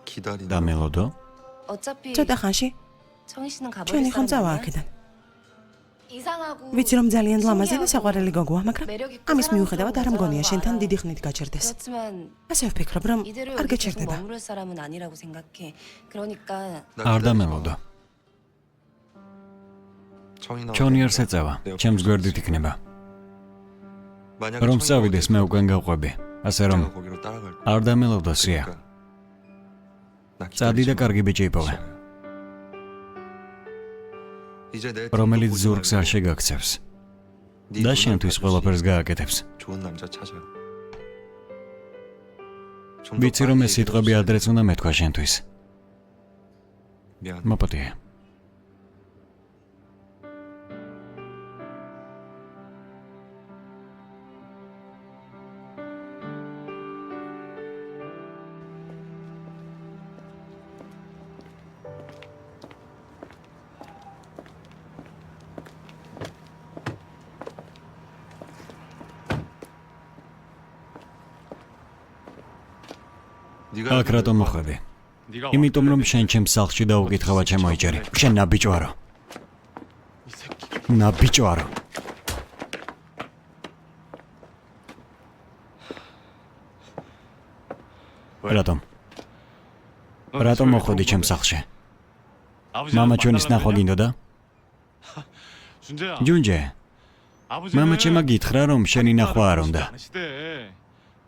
기다린다. და მელოდო? 어차피 ცოტა ხანში 청희 씨는 가버릴 ჩვენი ხომ წავა 사람 아니야? აქედან. 이상하고 ვიცი რომ ძალიან ლამაზი და საყვარელი გოგოა, მაგრამ 매력 있고 ამის მიუხედავად არ მგონია 사랑스러운 შენთან 거 დიდი ხნით გაჩერდეს. 그렇지만 ასე ვფიქრობ რომ 이대로 არ 여기 계속 გაჩერდება. 머무를 사람은 아니라고 생각해. 그러니까 나 არ 기다리지 დამელოდო. 마. 청이 나와. ჩონი არ შეწევა. ჩემს გვერდით იქნება. 만약에 რომ 청이가 წავიდეს მე უკან გავყვები. ასე რომ 내가 거기로 따라갈 거야. არ დამელოდო სია. 그러니까 나 წადი 기다리지 და 마. კარგი ბიჭი იპოვე. 이제 내 რომელიც 뒤도 보지 ზურგს არ 말고 შეგაქცევს 네 და 눈을 შენთვის 가듯이 ყველაფერს გააკეთებს. 좋은 남자 찾아. ვიცი რომ ეს სიტყვები ადრეც უნდა მეთქვა შენთვის. 미안. მოპატიე. აქ რატომ მოხვედი? იმიტომ რომ შენ ჩემს სახლში დაუკითხავა შემოიჭერი. შენ ნაბიჯვარო. ნაბიჯვარო. რატომ? რატომ მოხვედი ჩემს სახლში? მამა ჩვენის ნახვა გინდოდა? ჯუნჯე, მამა ჩემმა გითხრა რომ შენი ნახვა არ უნდა.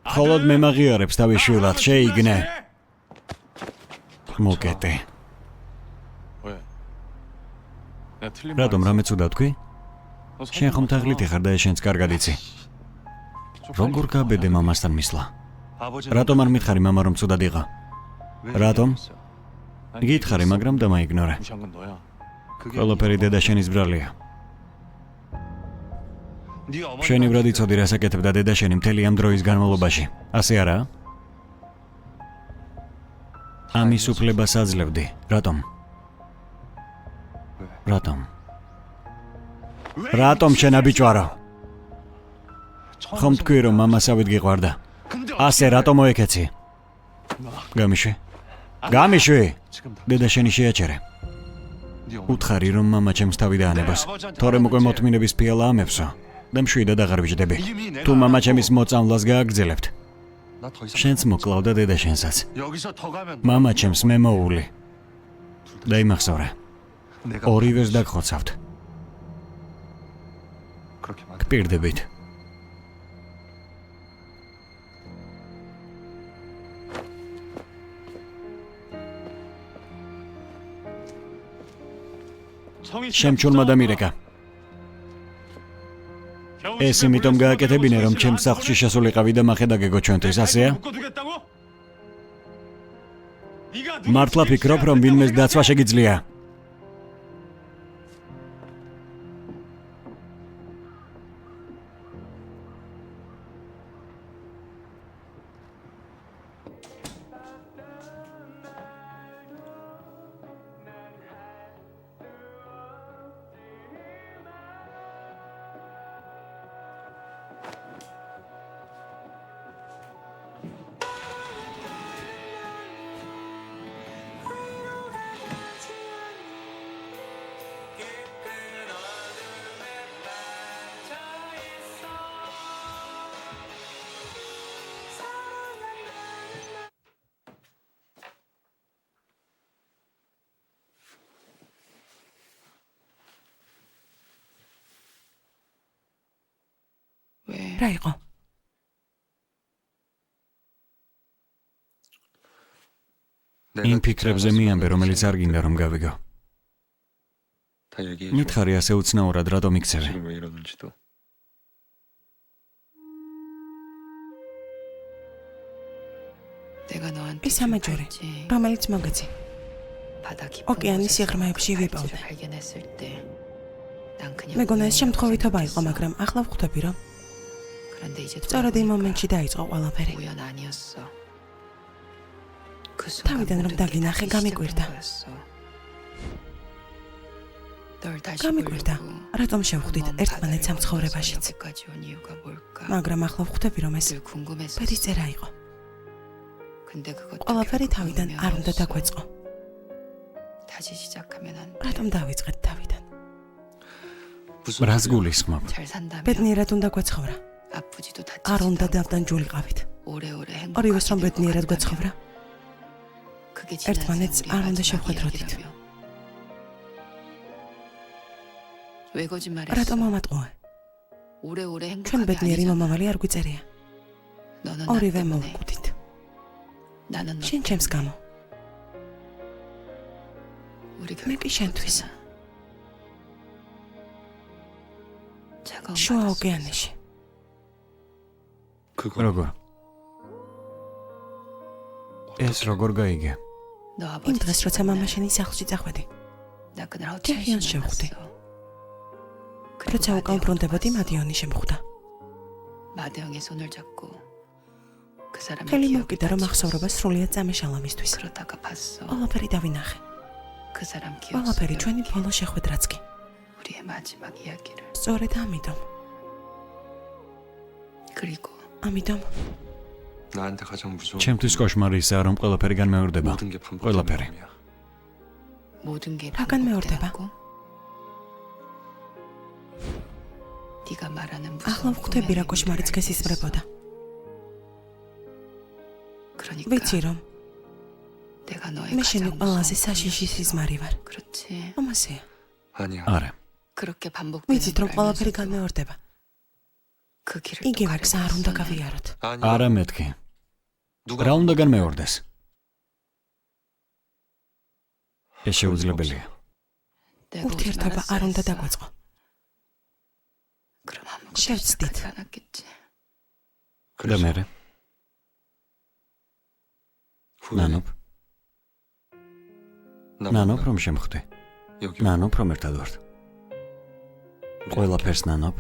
მხოლოდ მე მაღიარებს თავის შვილად, შეიგნე. მოკეტე. რატომ რამე ცუდა თქვი? შენ ხომ თაღლითი ხარ და შენც კარგად იცი. როგორ გაბედე მამასთან მისვლა? რატომ არ მითხარი მამა რომ ცუდად იყო? რატომ? გითხარი, მაგრამ დამაიგნორე. ყველაფერი დედა შენის ბრალია. შენი ბრად იცოდი რას აკეთებდა დედა შენი მთელი ამ დროის განმავლობაში. ასე არაა? ამის უფლებას აძლევდი. რატომ? რატომ? რატომ შენაბიჯვარო? ხომ თქვი რომ მამასავით გიყვარდა? ასე რატომ მოეკეცი? გამიშვი? გამიშვი! დედა შენი შეაჩერე. უთხარი რომ მამა ჩემს თავი დაანებოს. თორემ უკვე მოთმინების ფიალა ამებსო. და მშვიდად აღარ ვიჯდები. თუ მამა ჩემის მოწამვლას გააგრძელებთ. შენც მოკლავდა დედა შენსაც. მამა ჩემს მე მოული. დაიმახსოვრე. ორივეს დაგხოცავთ. გპირდებით. შემჩურმა დამირეკა. ეს იმიტომ გააკეთებინე რომ ჩემს სახლში შესულიყავი და მახე დაგეგო ჩვენთვის, ასეა? მართლა ფიქრობ რომ ვინმეს დაცვა შეგიძლია? რა იყო? იმ ფიქრებზე მიამბე, რომელიც არ გინდა რომ გავიგო. მითხარი ასე უცნაურად რატომ იქცევი? ის ამაჯური, რომელიც მოგეცი. ოკეანის სიღრმეებში ვიპოვე. მეგონა ეს შემთხვევითობა იყო, მაგრამ ახლა ვხვდები რომ სწორედ იმ მომენტში დაიწყო ყველაფერი. თავიდან რომ დაგინახე, გამიკვირდა. გამიკვირდა, რატომ შევხვდით ერთმანეთს ამ ცხოვრებაშიც. მაგრამ ახლა ვხვდები რომ ეს ბედისწერა იყო. ყველაფერი თავიდან არ უნდა დაგვეწყო. რატომ დავიწყეთ თავიდან? რას გულისხმობ? ბედნიერად უნდა გვეცხოვრა. არ უნდა დავდანჯულიყავით. ორივეს რომ ბედნიერად გვეცხოვრა. ერთმანეთს არ უნდა შევხვედროდით. რატომ ამატყუე? ჩვენ ბედნიერი მომავალი არ გვიწერია. ორივე მოვკვდით. შენ ჩემს გამო. მე კი შენთვის. შუა ოკეანეში. როგორ? ეს როგორ გაიგე? იმ დღეს როცა მამა შენი სახლში წახვედი. თიხიანს შევხვდი. როცა უკან ბრუნდებოდი, მადიონი შემხვდა. ხელი მოვკიდა რომ ახსოვრობა სრულიად წამეშალა მისთვის. ყველაფერი დავინახე. ყველაფერი ჩვენი ბოლო შეხვედრაც კი. სწორედ ამიტომ 나한테 가장 무서운 ჩემთვის კოშმარი ისაა, რომ ყველაფერი განმეორდება. 모든 게 반복되는 ყველაფერი. 마음이야. 모든 게 약간 매워대봐. 반복되고 네가 말하는 ახლა 무서운 ვხვდები რა კოშმარიც გესისმრებოდა. 그러니까 ვიცი რომ 내가 너의 მე შენი 가장 ყველაზე 무서운 საშიში სიზმარი ვარ. 그렇지. ამასეა. 아니야. არა. 그렇게 반복되는 ვიცით რომ 걸 ყველაფერი 알면서도 განმეორდება. 그 길을 იგივე 또 გზა არ უნდა 가려고 გავიაროთ. 아니야. არა მეთქი. 누가 რა უნდა განმეორდეს? ეს შეუძლებელია. 내가 오지 ურთიერთობა არ უნდა 말았어야 დაგვეწყო. 그럼 아무것도 შევცდით. 시작하지 않았겠지. და მერე? ნანობ, ნანობ რომ შემხვდი. 여기 ნანობ რომ ერთად ვართ. ყველაფერს ნანობ.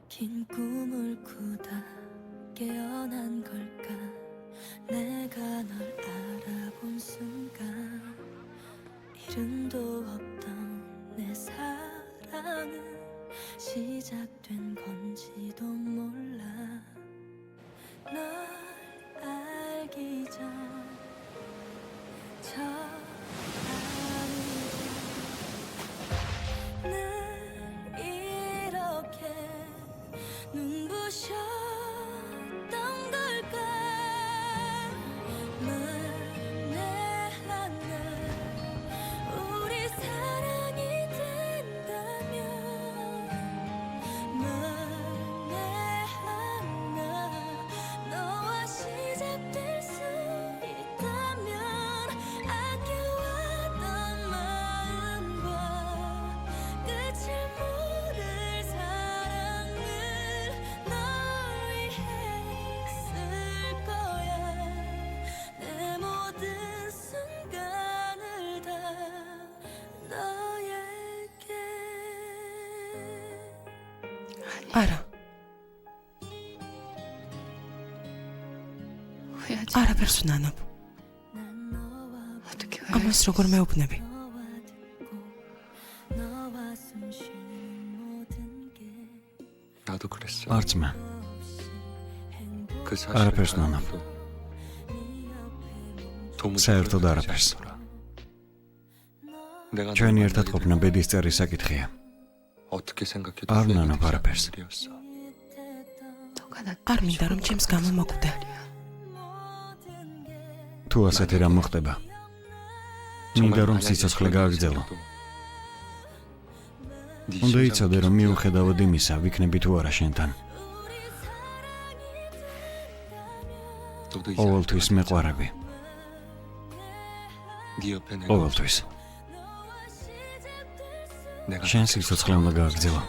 긴 꿈을 꾸다 깨어난 걸까 내가 널 알아본 순간 이름도 없던 내 사랑은 시작된 건지도 몰라 널 알기 전 저 늘 이렇게 눈부셨던 걸까 만에 하나 우리 사랑이 된다면 만에 하나 너와 시작될 수 있다면 아껴왔던 마음과 끝을 모를 사랑을 널 위해 쓸 거야 내 모든 순간을 다 너에게 არა, 후회하지 არაფერს ვნანობ. 난 너와 어떻게 ამას როგორ მეუბნები? 너와 듣고 너와 숨 쉬는 모든 게 나도 그랬어. არც მე. 그 사실을 알아봤어, 나는. 알아도 도무지 საერთოდ 그러지 არაფერს. 않더라. 내가 ჩვენი 널 ერთად 만나게 ყოფნა 되면 ბედის წერის საკითხია. 어떻게 생각해도 არ 후회가 나눠, 되지 않는 알아봤어. 일이었어. 너가 나 არ მინდა რომ ჩემს გამო მოკვდე. თუ ასეთი რამ მოხდება, მინდა რომ სიცოცხლე გააგრძელო. უნდა იცოდე რომ მიუხედავად იმისა, ვიქნები თუ არა შენთან. ყოველთვის მეყვარები. ყოველთვის. შენ სიცოცხლე უნდა გააგრძელო.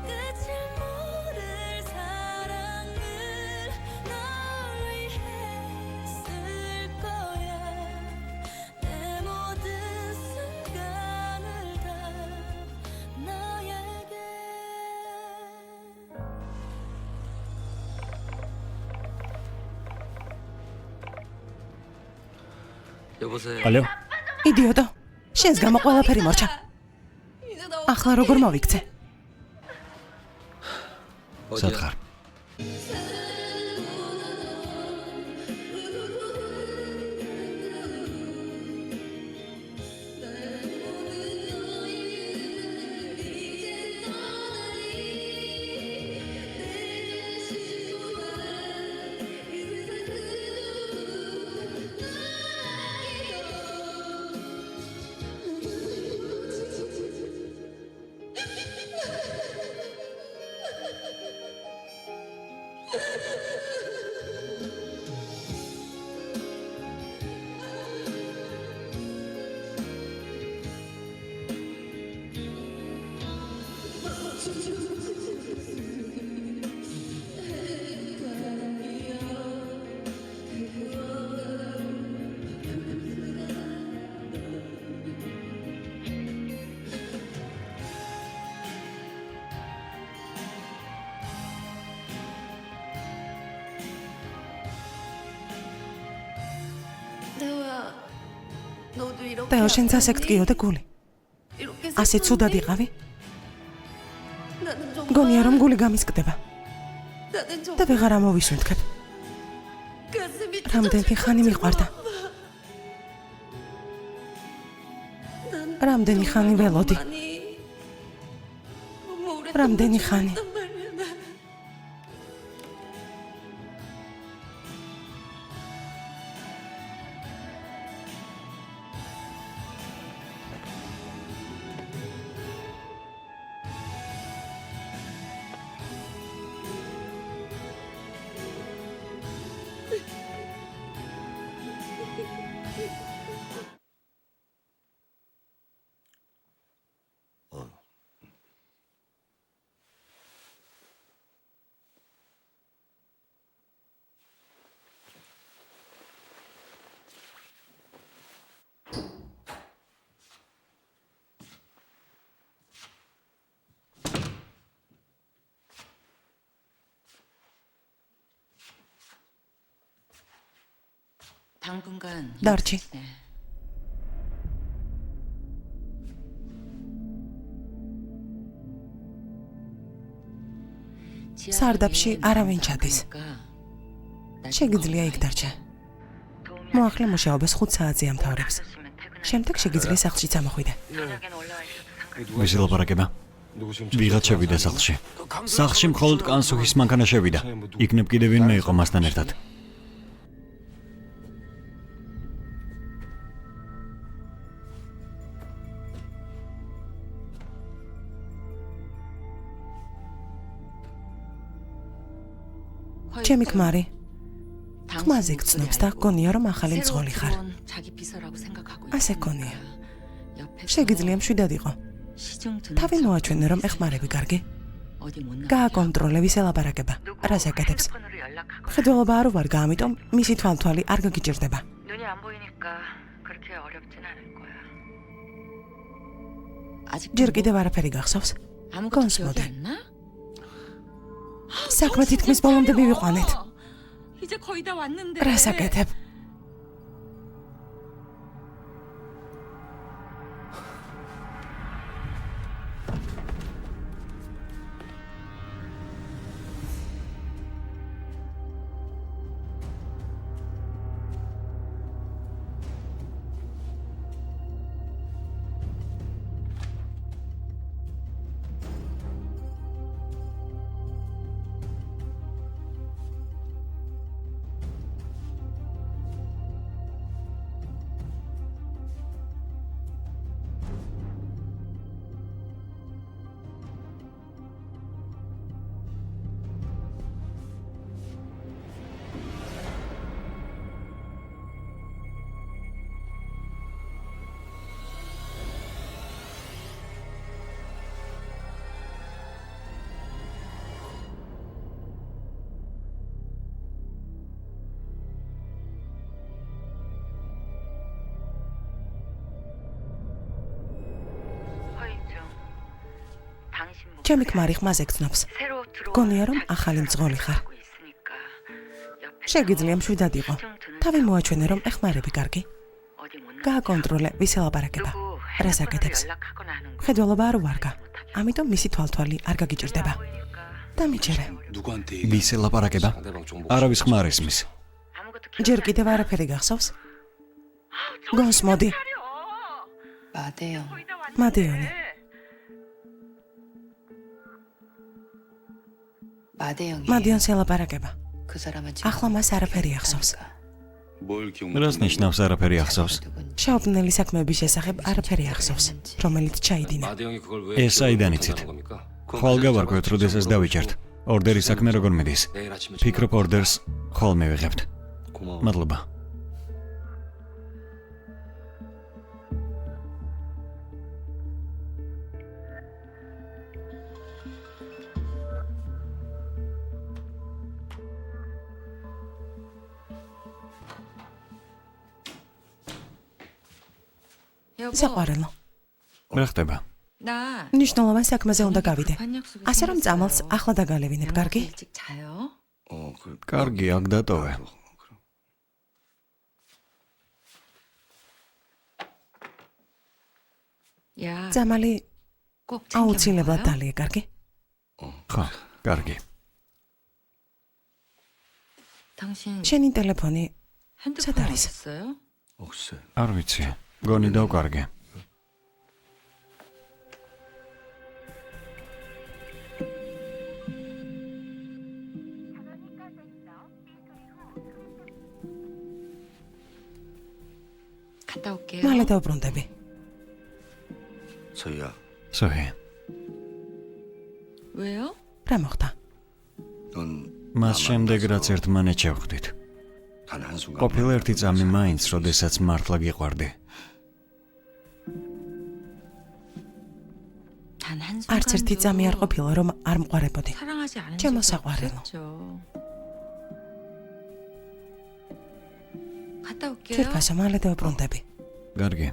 끝을 모를 사랑을 널 위해 쓸 거야 내 모든 순간을 다 너에게 여보세요. ალო? იდიოტო, შენს გამო ყველაფერი მორჩა. ახლა როგორ მოვიქცე? სად ხარ? 대호야, 너도 이렇게 ტეო, შენც ასე გტკიოდე გული. 이렇게 ასე ცუდად იყავი? გონია რომ გული გამისკდება და ვეღარ ამოვისუნთქებ. რამდენი ხანი მიყვარდა? რამდენი ხანი ველოდი? რამდენი ხანი? 당분간 დარჩი. სარდაფში არავინ ჩადის. შეგიძლია იქ დარჩე. მოახლე მუშაობას 5 საათზე ამთავრებს. შემდეგ შეგიძლია სახლში წამოხვიდე. ვისი ლაპარაკება? ვიღაც შევიდა სახლში. სახლში მხოლოდ კანსუხის მანქანა შევიდა. იქნებ კიდევ ვინმე იყო მასთან ერთად. ჩემი ქმარი ხმაზე გწნობს და გონია რომ ახალი მძღოლი ხარ. ასე გონია. შეგიძლია მშვიდად იყო. თავი მოაჩვენე რომ ეხმარები კარგი. გააკონტროლე ვის ელაპარაკება. რას აკეთებს? მხედველობა არ ვარ, ამიტომ მისი თვალთვალი არ გაგიჭირდება. 눈이 안 보이니까 그렇게 어렵진 않을 거야. ჯერ კიდევ არაფერი გახსოვს? 아무것도 건스 기억이 모델. 안 나? საქმე თითქმის ბოლომდე მივიყვანეთ. 이제 거의 다 왔는데. რას აკეთებ? ჩემი ქმარი ხმაზე გწნობს. გონია რომ ახალი მძღოლი ხარ. შეგიძლია მშვიდად იყო. თავი მოაჩვენე რომ ეხმარები კარგი. გააკონტროლე ვის ელაპარაკება. რას აკეთებს? მხედველობა არ ვარგა. ამიტომ მისი თვალთვალი არ გაგიჭირდება. დამიჯერე. ვის ელაპარაკება? არავის ხმა არ ისმის. ჯერ კიდევ არაფერი გახსოვს? გონს მოდი. 마대영. მადეონი. 마대영이 მადეონს ელაპარაკება. 그 사람은 ახლა მას არაფერი ახსოვს. რას ნიშნავს არაფერი ახსოვს? შაუბნელი საქმეების შესახებ არაფერი ახსოვს, რომელიც ჩაიდინა. ეს საიდან იცით? ხვალ გავარკვევთ, როდესაც დავიჭერთ. ორდერის საქმე როგორ მიდის? ფიქრობ ორდერს ხვალ მივიღებთ. მადლობა. საყვარელო. რა ხდება? 나 ნიშნულოვან საქმეზე უნდა გავიდე. ასე რომ წამალს ახლა დაგალევინებ, კარგი? 일찍 자요. კარგი, აქ დატოვე. 야, წამალი 꼭 აუცილებლად 챙겨 დალია, კარგი? ხო, კარგი. 당신 შენი ტელეფონი 핸드폰 სათავეს. 어딨어요? 없어요. არ ვიცი. გონი დავკარგე. 갔다 올게요. მალე დავბრუნდები. 저희야, სოი, 왜요? რა მოხდა? 넌 მას შემდეგ რაც ერთმანეთს შევხვდით. 단 한순간 ყოფილა ერთი წამი მაინც, როდესაც მართლა გიყვარდი. 단 არც ერთი წამი არ ყოფილა, რომ არ მყარებოდი. 사랑하지 않은 ჩემო 적이 საყვარელო. 없었죠. 갔다 올게요. თვითფასო, მალე დავბრუნდები. კარგი.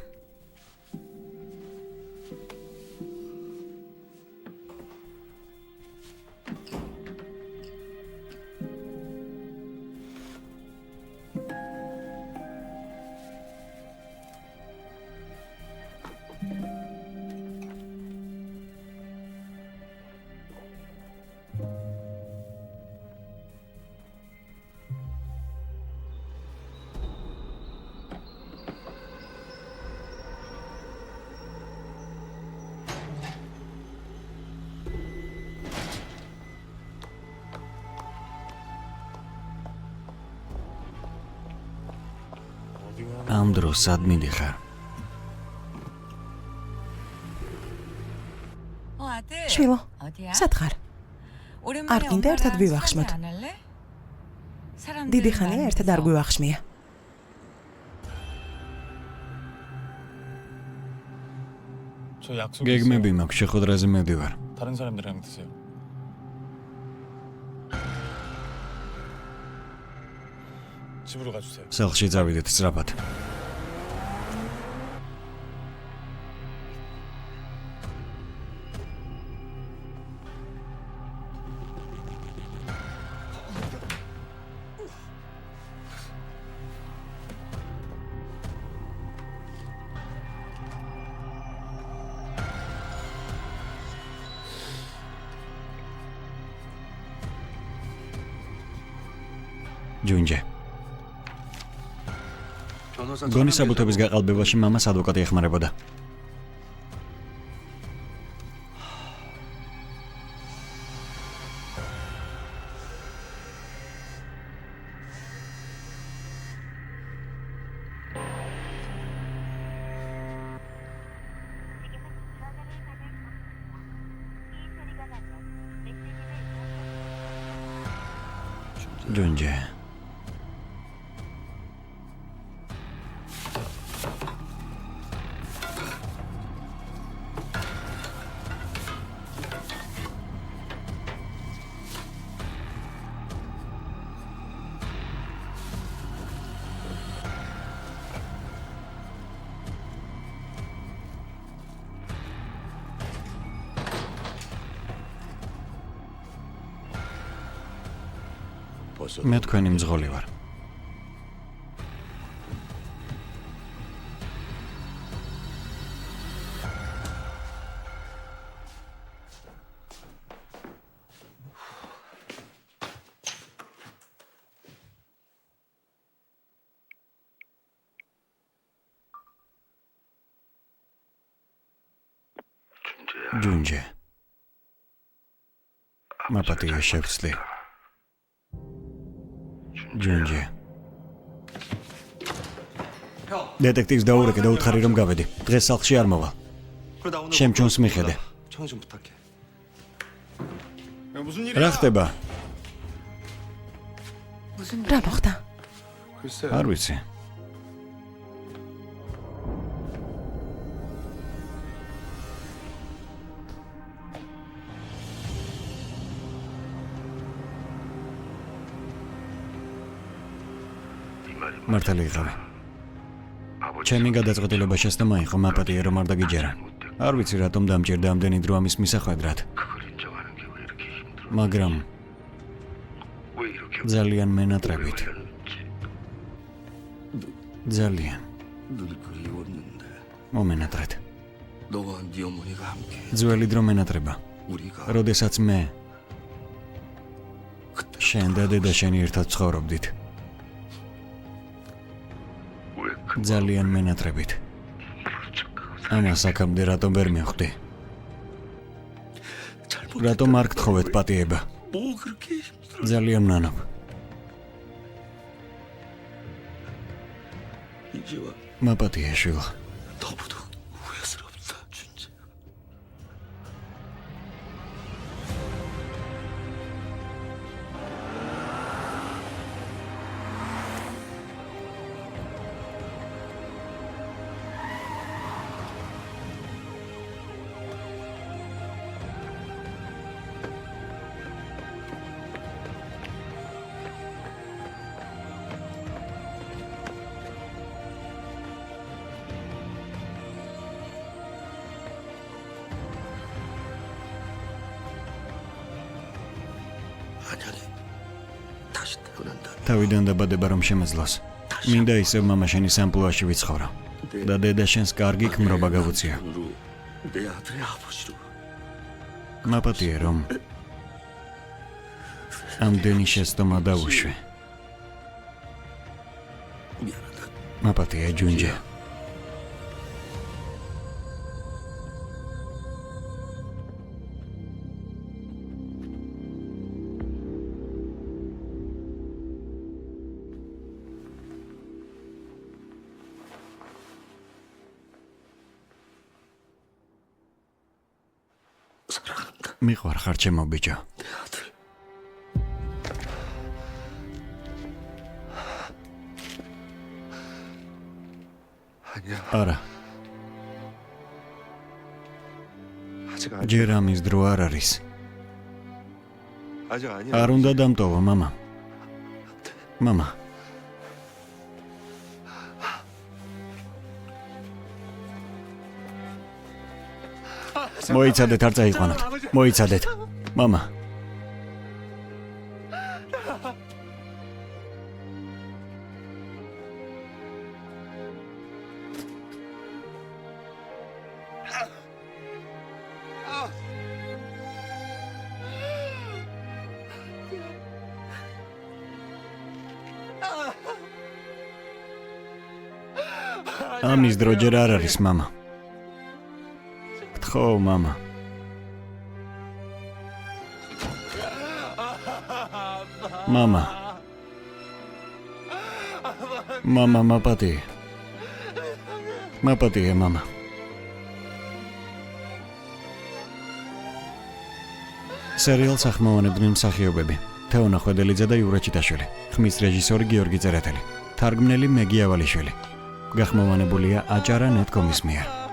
ამ დროს სად მიდიხარ? შვილო, სად ხარ? არ გინდა ერთად ვივახშმოთ? დიდი ხანია ერთად არ გვივახშმია. 저 약속 გეგმები მაქვს, შეხვედრაზე მივდივარ. 다른 사람들이랑 드세요. 집으로 가주세요. სახლში წავიდეთ სწრაფად. ჯუნჯე. გონი საბუთების გაყალბებაში მამას ადვოკატი ეხმარებოდა. ჯუნჯე. მე თქვენი მძღოლი ვარ. ჯუნჯე. მაპატია შევცლი. ჯუნჯე. დეტექტივს დაურეკე და უთხარი რომ გავედი. დღეს სახლში არ მოვალ. შემჩუნს მიხედე. 청소 좀 부탁해. 야, 무슨 일이야? რა ხდება? 무슨 რა მოხდა? 글쎄. არ ვიცი. მართალი იყავი. ჩემი გადაწყვეტილება შესწმა იყო მაპატია რომ არ დაგიჯერა. არ ვიცი რატომ დამჭირდა ამდენი დრო ამის მისახვედრად. მაგრამ ძალიან მენატრებით. ძალიან. მომენატრეთ. 너와 네 어머니가 함께 ძველი დრო მენატრება. 우리가 როდესაც მე შენ და დედა შენი ერთად ცხოვრობდით. ძალიან მენატრებით. ამას აქამდე რატომ ვერ მივხვდი? რატომ არ გთხოვეთ პატიება? 뭐 그렇게 힘들어? ძალიან მნანობ. 이제와 მაპატია შვილ. 너무도 후회스럽다 진짜. 만약에 다시 태어난다. თავიდან დაბადება რომ შემეძლოს. მინდა ისევ მამაშენის ამპლუაში ვიცხოვრო. და დედა შენს კარგი ქმრობა გავუწიო. 내 아들의 아버지로 მაპატია რომ ამდენი შეცდომა დაუშვე. 미안하다. მაპატია ჯუნჯე. 사랑한다. მიყვარხარ ჩემო ბიჭო. 내 아들. 아니야. არა, 아직 ჯერ ამის დრო არ არის. 아직 아니야. არ უნდა დამტოვო, მამა. მამა. მოიცადეთ, არ წაიყვანოთ. მოიცადეთ. მამა. ამის დრო ჯერ არ არის, მამა. გთხოვ, მამა. მამა. მამა, მაპატია. მაპატია, მამა. სერიალს ახმოვანებდნენ მსახიობები თეონა ხვედელიძე და იურა ჩიტაშვილი. ხმის რეჟისორი გიორგი წერეთელი. თარგმნელი მეგი ავალიშვილი. გახმოვანებულია აჭარა.net.com-ის მიერ.